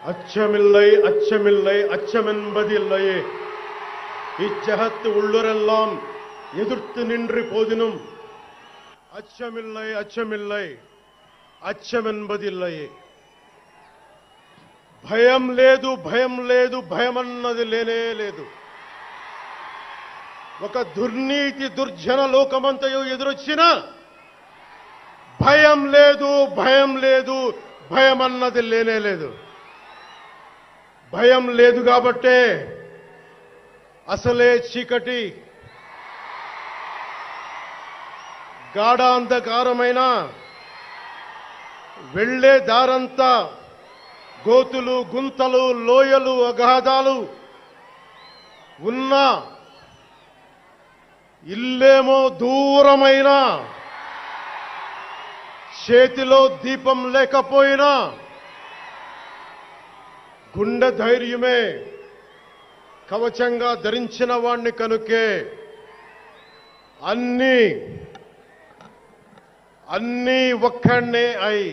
அச்சமில்லை அச்சமில்லை அச்சமென்பதில்லையே. இச்சகத்து உள்ளுரெல்லாம் எதிர்த்து நின்று போதினும் அச்சமில்லை அச்சமில்லை అచ్చమెన్బదిల్లయే. భయం లేదు భయం లేదు భయమన్నది లేనే లేదు. ఒక దుర్నీతి దుర్జన లోకమంతయు ఎదురొచ్చినా భయం లేదు భయం లేదు భయమన్నది లేనే లేదు. భయం లేదు కాబట్టే అసలే చీకటి గాఢాంధకారమైన వెళ్లే దారంతా గోతులు గుంతలు లోయలు అగాధాలు ఉన్న ఇల్లేమో దూరమైన చేతిలో దీపం లేకపోయినా గుండె ధైర్యమే కవచంగా ధరించిన వాణ్ణి కనుకే అన్నీ ఒక్కడే అయి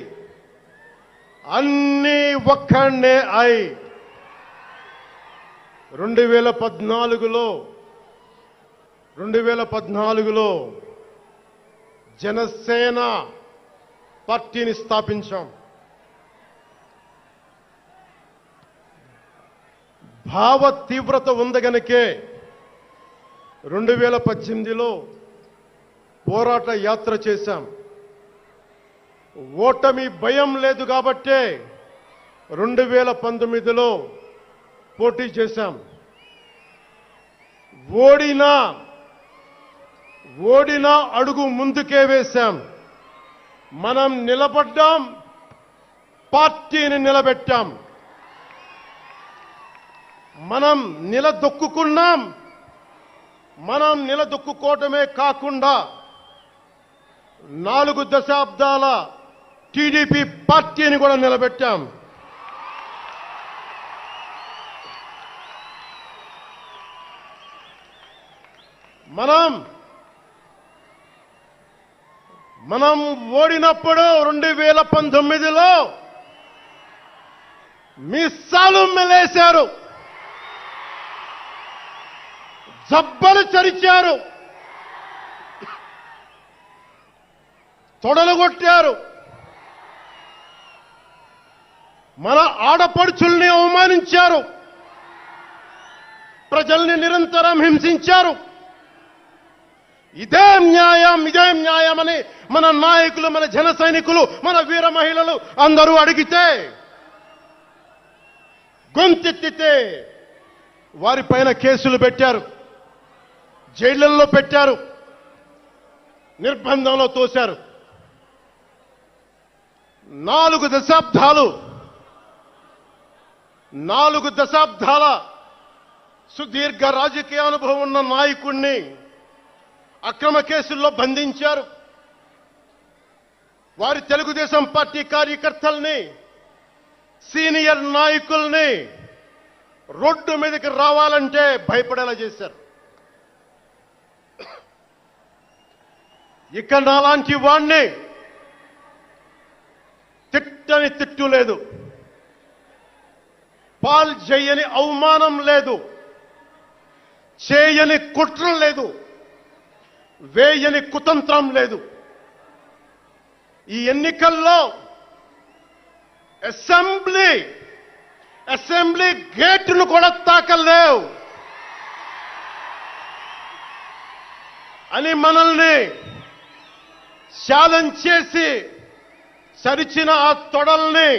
2014లో జనసేన పార్టీని స్థాపించాం. భావ తీవ్రత ఉంది గనుకే 2018లో పోరాట యాత్ర చేశాం. ఓటమి భయం లేదు కాబట్టే 2019లో పోటీ చేశాం. ఓడినా అడుగు ముందుకే వేశాం. మనం నిలబడ్డాం, పార్టీని నిలబెట్టాం. మనం నిలదొక్కుకున్నాం. మనం నిలదొక్కుకోవటమే కాకుండా 4 దశాబ్దాల టీడీపీ పార్టీని కూడా నిలబెట్టాం. మనం ఓడినప్పుడు 2019లో మీసాలు మెలేశారు, జబ్బలు చరిచారు, తొడలు కొట్టారు, మన ఆడపడుచుల్ని అవమానించారు, ప్రజల్ని నిరంతరం హింసించారు. ఇదే న్యాయమని మన నాయకులు, మన జన సైనికులు, మన వీర మహిళలు అందరూ అడిగితే, గొంతెత్తితే వారిపైన కేసులు పెట్టారు, జైళ్లలో పెట్టారు, నిర్బంధంలో తోశారు. 4 దశాబ్దాల సుదీర్ఘ రాజకీయ అనుభవం ఉన్న నాయకుణ్ణి అక్రమ కేసుల్లో బంధించారు. వారి తెలుగుదేశం పార్టీ కార్యకర్తల్ని, సీనియర్ నాయకుల్ని రోడ్డు మీదకి రావాలంటే భయపడేలా చేశారు. ఇక నాలాంటి వాణ్ణి తిట్టని తిట్టు లేదు, పాల్ చేయని అవమానం లేదు, చేయని కుట్ర లేదు, వేయని కుతంత్రం లేదు. ఈ ఎన్నికల్లో అసెంబ్లీ గేటును కూడా తాకలేవు అని మనల్ని ఛాలెంజ్ చేసి సరిచిన ఆ తొడల్ని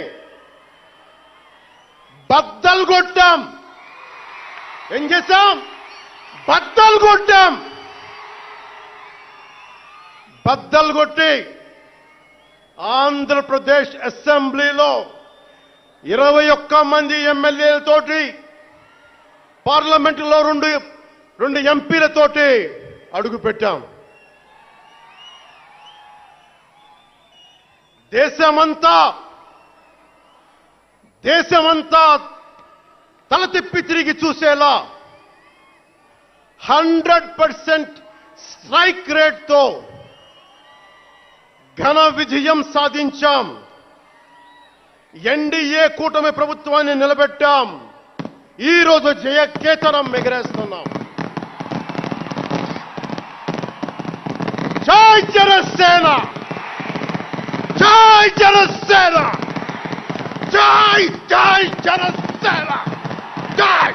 బద్దలు కొట్టాం. ఏం చేశాం? బద్దలు కొట్టాం. బద్దలు కొట్టి ఆంధ్రప్రదేశ్ అసెంబ్లీలో 21 మంది ఎమ్మెల్యేలతోటి, పార్లమెంటులో 2 ఎంపీలతోటి అడుగు పెట్టాం. దేశమంతా తల తిప్పి తిరిగి చూసేలా 100% స్ట్రైక్ రేట్తో ఘన విజయం సాధించాం. ఎన్డీఏ కూటమి ప్రభుత్వాన్ని నిలబెట్టాం. ఈ రోజు జయకేతనం ఎగరేస్తున్నాం. జై జనసేన, జై జనసేన, జై జై జనసేన, జై.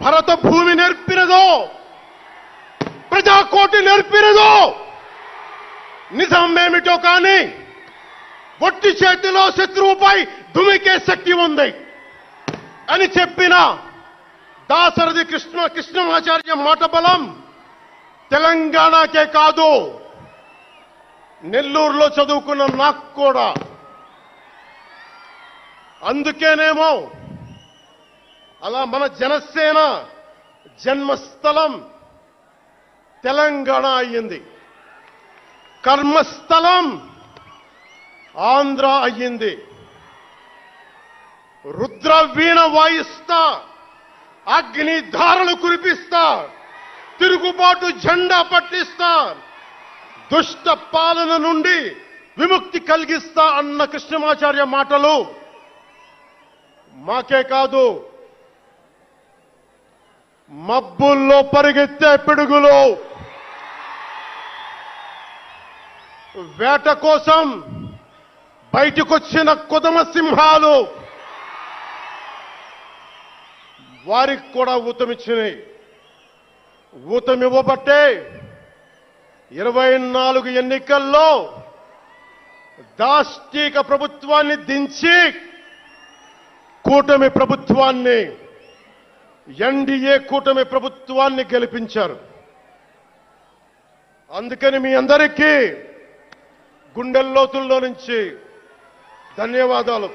భరత భూమి నేర్పినదో, ప్రజాకోటి నేర్పినదో, నిజమేమిటో కానీ ఒట్టి చేతిలో శత్రువుపై దుమికే శక్తి ఉంది అని చెప్పిన దాశరథి కృష్ణమాచార్య మాట బలం తెలంగాణకే కాదు, నెల్లూరులో చదువుకున్న నాకు కూడా. అందుకేనేమో అలా మన జనసేన జన్మస్థలం తెలంగాణ అయ్యింది, కర్మస్థలం ఆంధ్ర అయ్యింది. రుద్ర వీణ వాయిస్తా, అగ్ని ధారలు కురిపిస్తా, తిరుగుబాటు జెండా పట్టిస్తా, దుష్ట పాలన నుండి విముక్తి కలిగిస్తా అన్న కృష్ణమాచార్య మాటలు మాకే కాదు, మబ్బుల్లో పరిగెత్తే పిడుగులు, వేట కోసం బయటకొచ్చిన కొదమ సింహాలు వారికి కూడా ఊతమిచ్చినాయి. ఊతమివ్వబట్టే 24 ఎన్నికల్లో దాష్టీక ప్రభుత్వాన్ని దించి కూటమి ప్రభుత్వాన్ని, ఎన్డీఏ కూటమి ప్రభుత్వాన్ని గెలిపించారు. అందుకని మీ అందరికీ గుండెల్లోతుల్లో నుంచి ధన్యవాదాలు.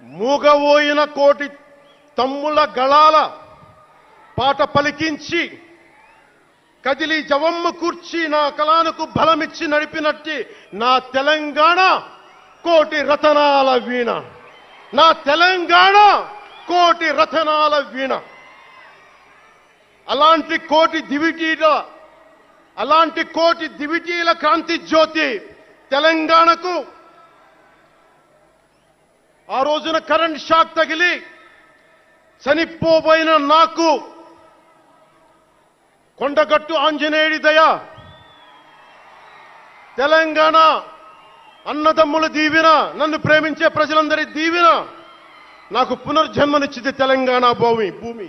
మూగబోయిన కోటి తమ్ముల గళాల పాట పలికించి కదిలి జవమ్మ కూర్చి నా కళానికి బలమిచ్చి నడిపినట్టి నా తెలంగాణ కోటి రతనాల వీణ, నా తెలంగాణ కోటి రతనాల వీణ. అలాంటి కోటి దివిటీల క్రాంతి జ్యోతి తెలంగాణకు ఆ రోజున కరెంట్ షాక్ తగిలి చనిపోబోయిన నాకు కొండగట్టు ఆంజనేయుడి దయ, తెలంగాణ అన్నదమ్ముల దీవెన, నన్ను ప్రేమించే ప్రజలందరి దీవెన నాకు పునర్జన్మనిచ్చింది తెలంగాణ భూమి.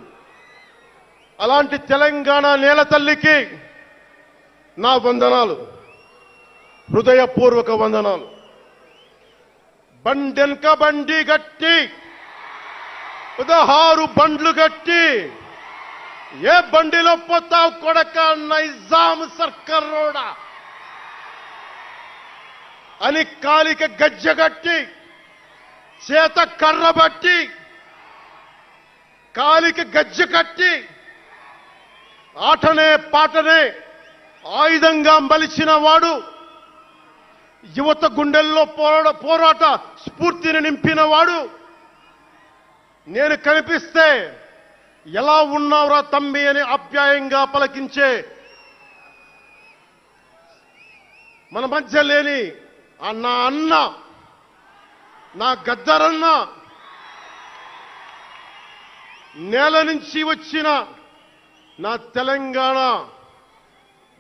అలాంటి తెలంగాణ నేల తల్లికి నా వందనాలు, హృదయపూర్వక వందనాలు. బండెనక బండి గట్టి 16 బండ్లు గట్టి, ఏ బండిలో పోతావు కొడక నైజాం సర్కార్ రోడా అని కాలిక గజ్జగట్టి, చేత కర్ర బట్టి కాలిక గజ్జ కట్టి, ఆటనే పాటనే ఆయుధంగా మలిచిన వాడు, యువత గుండెల్లో పోరాట స్ఫూర్తిని నింపిన వాడు, నేను కనిపిస్తే ఎలా ఉన్నావురా తమ్మి అని ఆప్యాయంగా పలకించే మన మధ్య లేని నా అన్న, నా గద్దరన్న, నేల నుంచి వచ్చిన నా తెలంగాణ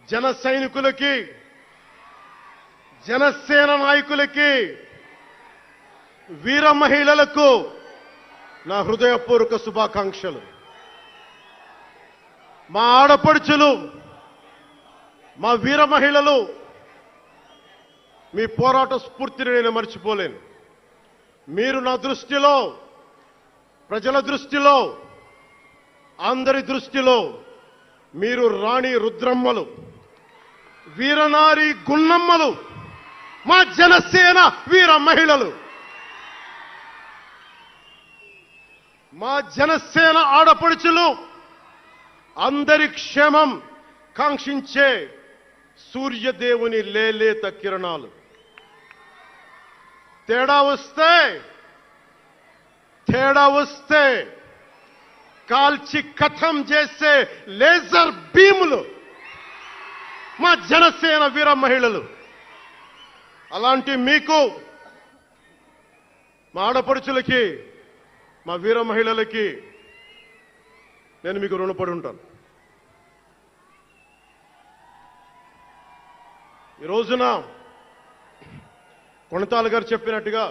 జన సైనికులకి, జనసేన నాయకులకి, వీర మహిళలకు నా హృదయపూర్వక శుభాకాంక్షలు. మా ఆడపడుచులు, మా వీర మహిళలు, మీ పోరాట స్ఫూర్తిని నేను మర్చిపోలేను. మీరు నా దృష్టిలో, ప్రజల దృష్టిలో, అందరి దృష్టిలో మీరు రాణి రుద్రమ్మలు. వీరనారి గున్నమ్మలు, మా జనసేన వీర మహిళలు, మా జనసేన ఆడపడుచులు, అందరి క్షేమం కాంక్షించే సూర్యదేవుని లేలేత కిరణాలు. తేడా వస్తే కాల్చి కథం చేసే లేజర్ బీములు మా జనసేన వీర మహిళలు. అలాంటి మీకు, మా ఆడపడుచులకి, మా వీర మహిళలకి నేను మీకు రుణపడి ఉంటాను. ఈ రోజున కొణతాల గారు చెప్పినట్టుగా